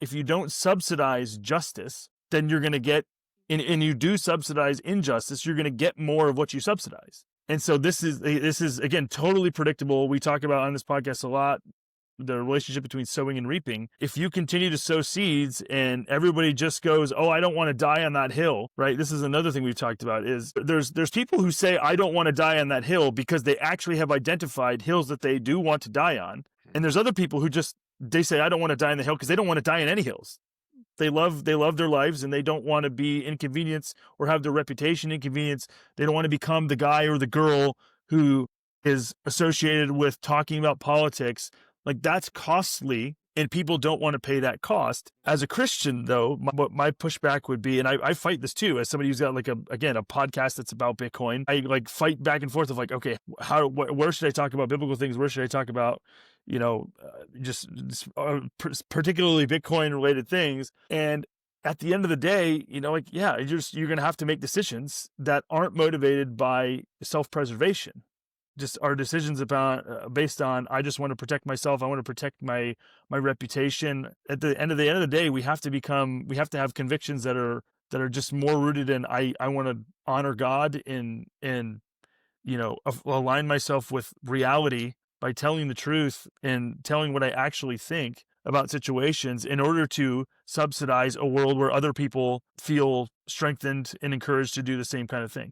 if you don't subsidize justice, then you're going to get, and you do subsidize injustice, you're going to get more of what you subsidize. And so this is again, totally predictable. We talk about on this podcast a lot, the relationship between sowing and reaping. If you continue to sow seeds and everybody just goes, oh, I don't want to die on that hill, right? This is another thing we've talked about is there's people who say, I don't want to die on that hill because they actually have identified hills that they do want to die on. And there's other people who they say, I don't want to die on the hill because they don't want to die on any hills. They love their lives and they don't want to be inconvenienced or have their reputation inconvenienced. They don't want to become the guy or the girl who is associated with talking about politics. Like, that's costly and people don't want to pay that cost. As a Christian, though, what my pushback would be, and I fight this too, as somebody who's got like a podcast that's about Bitcoin, I like fight back and forth of like, okay, where should I talk about biblical things? Where should I talk about, particularly Bitcoin related things? And at the end of the day, like, yeah, you're going to have to make decisions that aren't motivated by self-preservation. Just our decisions based on, I just want to protect myself. I want to protect my reputation. At the end of the day, we have to have convictions that are just more rooted in, I want to honor God and align myself with reality by telling the truth and telling what I actually think about situations in order to subsidize a world where other people feel strengthened and encouraged to do the same kind of thing.